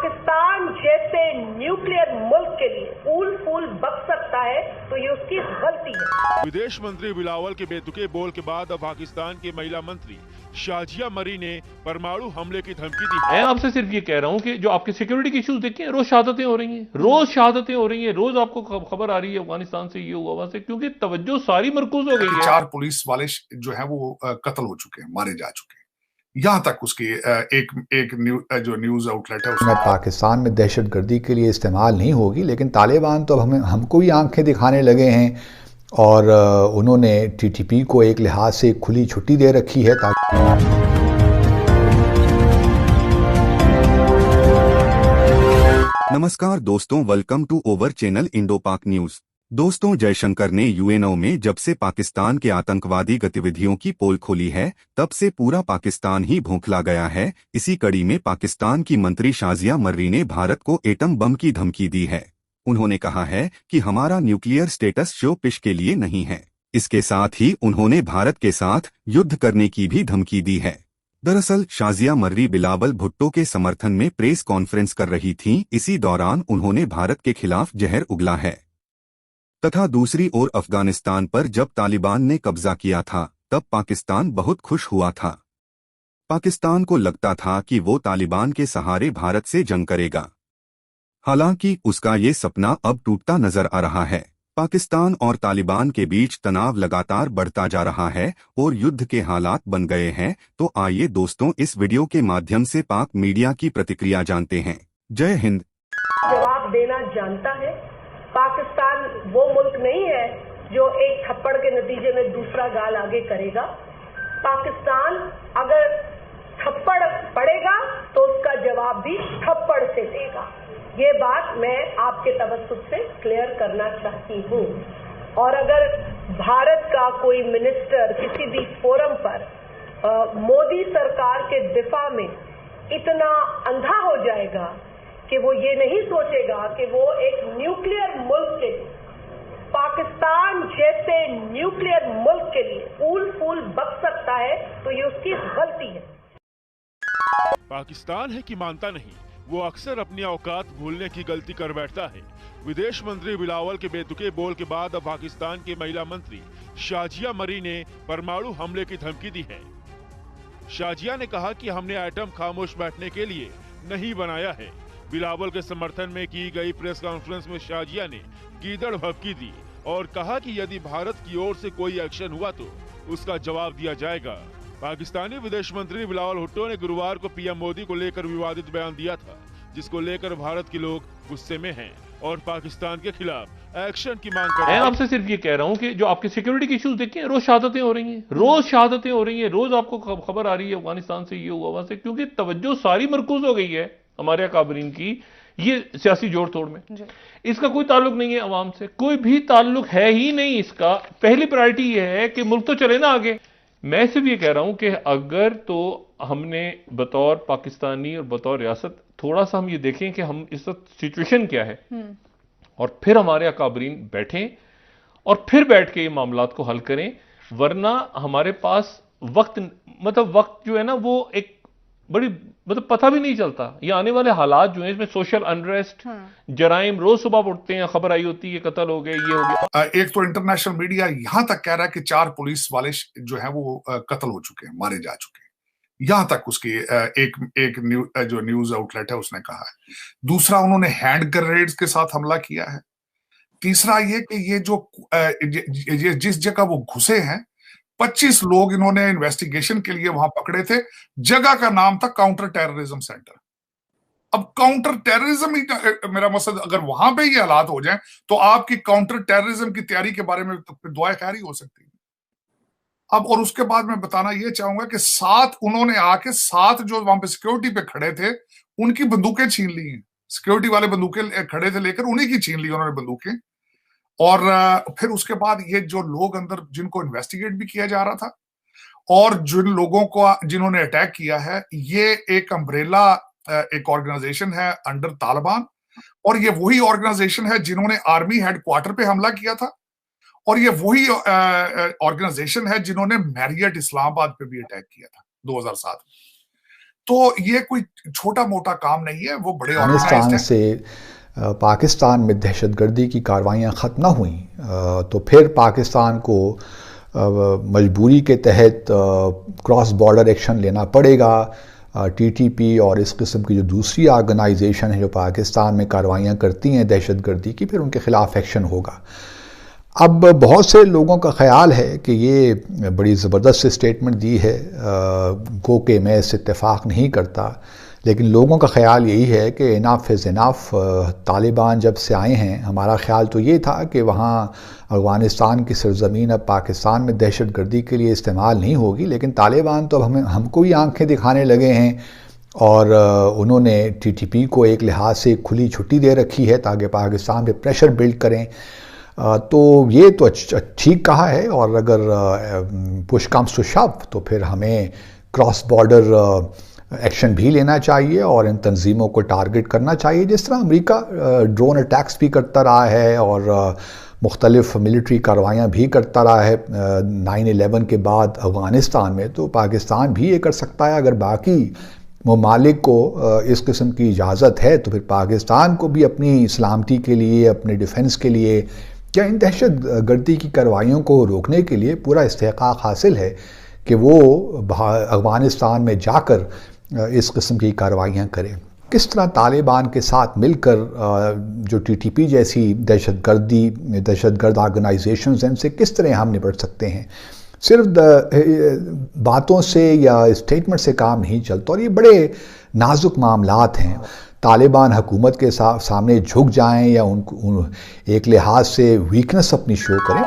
पाकिस्तान जैसे न्यूक्लियर मुल्क के लिए फूल फूल बक सकता है तो ये उसकी गलती है। विदेश मंत्री बिलावल के बेतुके बोल के बाद अब पाकिस्तान के महिला मंत्री शाजिया मरी ने परमाणु हमले की धमकी दी है। मैं आपसे सिर्फ ये कह रहा हूं कि जो आपके सिक्योरिटी के इश्यूज देखें, रोज शहादतें हो रही हैं, रोज आपको खबर आ रही है अफगानिस्तान से, ये हुआ वहां से, क्योंकि तवज्जो सारी मरकूज हो गई है। 4 पुलिस वाले जो है वो कत्ल हो चुके हैं, मारे जा चुके हैं। यहां तक उसकी एक जो न्यूज आउटलेट है उसमें पाकिस्तान में दहशतगर्दी के लिए इस्तेमाल नहीं होगी, लेकिन तालिबान तो अब हमको ही आंखें दिखाने लगे हैं और उन्होंने टीटीपी को एक लिहाज से खुली छुट्टी दे रखी है नमस्कार दोस्तों, welcome to our channel Indo Pak news. दोस्तों, जयशंकर ने यूएनओ में जब से पाकिस्तान के आतंकवादी गतिविधियों की पोल खोली है, तब से पूरा पाकिस्तान ही भौंकला गया है। इसी कड़ी में पाकिस्तान की मंत्री शाजिया मर्री ने भारत को एटम बम की धमकी दी है। उन्होंने कहा है कि हमारा न्यूक्लियर स्टेटस शो पिश के लिए नहीं है। इसके साथ ही उन्होंने भारत के साथ युद्ध करने की भी धमकी दी है। दरअसल शाजिया मर्री बिलावल भुट्टो के समर्थन में प्रेस कॉन्फ्रेंस कर रही थीं। इसी दौरान उन्होंने भारत के खिलाफ जहर उगला है। तथा दूसरी ओर अफगानिस्तान पर जब तालिबान ने कब्जा किया था, तब पाकिस्तान बहुत खुश हुआ था। पाकिस्तान को लगता था कि वो तालिबान के सहारे भारत से जंग करेगा। हालांकि उसका ये सपना अब टूटता नजर आ रहा है। पाकिस्तान और तालिबान के बीच तनाव लगातार बढ़ता जा रहा है और युद्ध के हालात बन गए हैं। तो आइए दोस्तों, इस वीडियो के माध्यम से पाक मीडिया की प्रतिक्रिया जानते हैं। जय हिंद। जवाब देना जानता है। पाकिस्तान वो मुल्क नहीं है जो एक थप्पड़ के नतीजे में दूसरा गाल आगे करेगा। पाकिस्तान अगर थप्पड़ पड़ेगा तो उसका जवाब भी थप्पड़ से देगा। ये बात मैं आपके तवज्जुह से क्लियर करना चाहती हूँ। और अगर भारत का कोई मिनिस्टर किसी भी फोरम पर मोदी सरकार के दिफा में इतना अंधा हो जाएगा कि वो ये नहीं सोचेगा कि वो एक न्यूक्लियर मुल्क के लिए, पाकिस्तान जैसे न्यूक्लियर मुल्क के लिए फूल फूल बक सकता है तो ये उसकी गलती है। पाकिस्तान है कि मानता नहीं, वो अक्सर अपनी औकात भूलने की गलती कर बैठता है। विदेश मंत्री बिलावल के बेतुके बोल के बाद अब पाकिस्तान के महिला मंत्री शाजिया मरी ने परमाणु हमले की धमकी दी है। शाजिया ने कहा कि हमने एटम खामोश बैठने के लिए नहीं बनाया है। बिलावल के समर्थन में की गई प्रेस कॉन्फ्रेंस में शाजिया ने गीदड़ भभकी दी और कहा कि यदि भारत की ओर से कोई एक्शन हुआ तो उसका जवाब दिया जाएगा। पाकिस्तानी विदेश मंत्री बिलावल भुट्टो ने गुरुवार को पीएम मोदी को लेकर विवादित बयान दिया था, जिसको लेकर भारत के लोग गुस्से में हैं और पाकिस्तान के खिलाफ एक्शन की मांग कर रहे हैं। मैं आपसे सिर्फ ये कह रहा हूं कि जो आपके सिक्योरिटी के इश्यूज देखें, रोज शहादतें हो रही हैं, रोज आपको खबर आ रही है अफगानिस्तान से, ये हुआ वहां से, क्योंकि तवज्जो सारी मरकूज हो गई है हमारे अकाबरीन की ये सियासी जोड़ तोड़ में। इसका कोई ताल्लुक नहीं है अवाम से, कोई भी ताल्लुक है ही नहीं इसका। पहली प्रायोरिटी ये है कि मुल्क तो चले ना आगे। मैं सिर्फ ये कह रहा हूं कि अगर तो हमने बतौर पाकिस्तानी और बतौर रियासत थोड़ा सा हम ये देखें कि हम इस वक्त सिचुएशन क्या है, और फिर हमारे अकाबरीन बैठें और फिर बैठ के ये मामलात को हल करें। वरना हमारे पास वक्त जो है ना, वो एक बड़ी पता भी नहीं चलता। ये आने वाले हालात जो है, इसमें सोशल अनरेस्ट, जराइम, रोज सुबह उठते हैं, खबर आई होती है कत्ल हो गए, ये हो गया। एक तो इंटरनेशनल मीडिया यहां तक कह रहा है कि 4 पुलिस वाले जो है वो कत्ल हो चुके हैं, मारे जा चुके हैं। यहां तक उसकी एक जो न्यूज आउटलेट है उसने कहा है। दूसरा, उन्होंने हैंड ग्रेनेड्स के साथ हमला किया है। तीसरा ये कि ये जिस जगह वो घुसे हैं, 25 लोग इन्होंने इन्वेस्टिगेशन के लिए वहां पकड़े थे। जगह का नाम था काउंटर टेररिज्म सेंटर। अब काउंटर टेररिज्म ही, मेरा मकसद, अगर वहां पे ये हालात हो जाएं तो आपकी काउंटर टेररिज्म की तैयारी के बारे में तो दुआ खैर ही हो सकती है। अब और उसके बाद मैं बताना ये चाहूंगा कि 7 उन्होंने आके 7 जो वहां पे सिक्योरिटी पे खड़े थे उनकी बंदूकें छीन ली हैं। सिक्योरिटी वाले बंदूकें खड़े थे लेकर, उन्हीं की छीन ली उन्होंने बंदूकें। और फिर उसके बाद ये जो लोग अंदर जिनको इन्वेस्टिगेट भी किया जा रहा था, और जिन लोगों को जिन्होंने अटैक किया है, ये एक अम्ब्रेला एक ऑर्गेनाइजेशन है अंडर तालिबान, और ये वही ऑर्गेनाइजेशन है जिन्होंने आर्मी हेडक्वार्टर पे हमला किया था, और ये वही ऑर्गेनाइजेशन है जिन्होंने मैरियट इस्लामाबाद पे भी अटैक किया था 2007 में। तो ये कोई छोटा मोटा काम नहीं है, वो बड़े अफगानिस्तान से पाकिस्तान में दहशतगर्दी की कार्रवाइयाँ ख़त्म ना हुई तो फिर पाकिस्तान को मजबूरी के तहत क्रॉस बॉर्डर एक्शन लेना पड़ेगा। टीटीपी और इस किस्म की जो दूसरी ऑर्गेनाइजेशन है जो पाकिस्तान में कार्रवाइयाँ करती हैं दहशतगर्दी की, फिर उनके ख़िलाफ़ एक्शन होगा। अब बहुत से लोगों का ख्याल है कि ये बड़ी ज़बरदस्त स्टेटमेंट दी है, गो के मैं इससे इत्तेफाक नहीं करता, लेकिन लोगों का ख्याल यही है कि इनाफ इज़ इनाफ। तालिबान जब से आए हैं हमारा ख्याल तो ये था कि वहाँ अफ़गानिस्तान की सरज़मीन अब पाकिस्तान में दहशतगर्दी के लिए इस्तेमाल नहीं होगी, लेकिन तालिबान तो अब हमको ही आंखें दिखाने लगे हैं और उन्होंने टीटीपी को एक लिहाज से खुली छुट्टी दे रखी है ताकि पाकिस्तान पे प्रेशर बिल्ड करें। तो ये तो ठीक कहा है, और अगर पुश कम्स टू शव तो फिर हमें क्रॉस बॉर्डर एक्शन भी लेना चाहिए और इन तंजीमों को टारगेट करना चाहिए, जिस तरह अमेरिका ड्रोन अटैक्स भी करता रहा है और मुख्तलिफ मिलिट्री कार्रवाइयाँ भी करता रहा है 9/11 के बाद अफ़गानिस्तान में। तो पाकिस्तान भी ये कर सकता है। अगर बाकी ममालिक को इस किस्म की इजाज़त है तो फिर पाकिस्तान को भी अपनी सलामती के लिए, अपने डिफेंस के लिए, क्या इन दहशत गर्दी की कार्रवाइयों को रोकने के लिए पूरा इस्तेहक़ाक़ हासिल है कि वो अफ़गानिस्तान में जाकर इस किस्म की कार्रवाइयाँ करें। किस तरह तालिबान के साथ मिलकर जो टीटीपी जैसी दहशतगर्द ऑर्गेनाइजेशंस हैं इनसे किस तरह हम निपट सकते हैं। सिर्फ बातों से या स्टेटमेंट से काम नहीं चलता, और ये बड़े नाजुक मामलात हैं। तालिबान हुकूमत के सामने झुक जाएं या एक लिहाज से वीकनेस अपनी शो करें।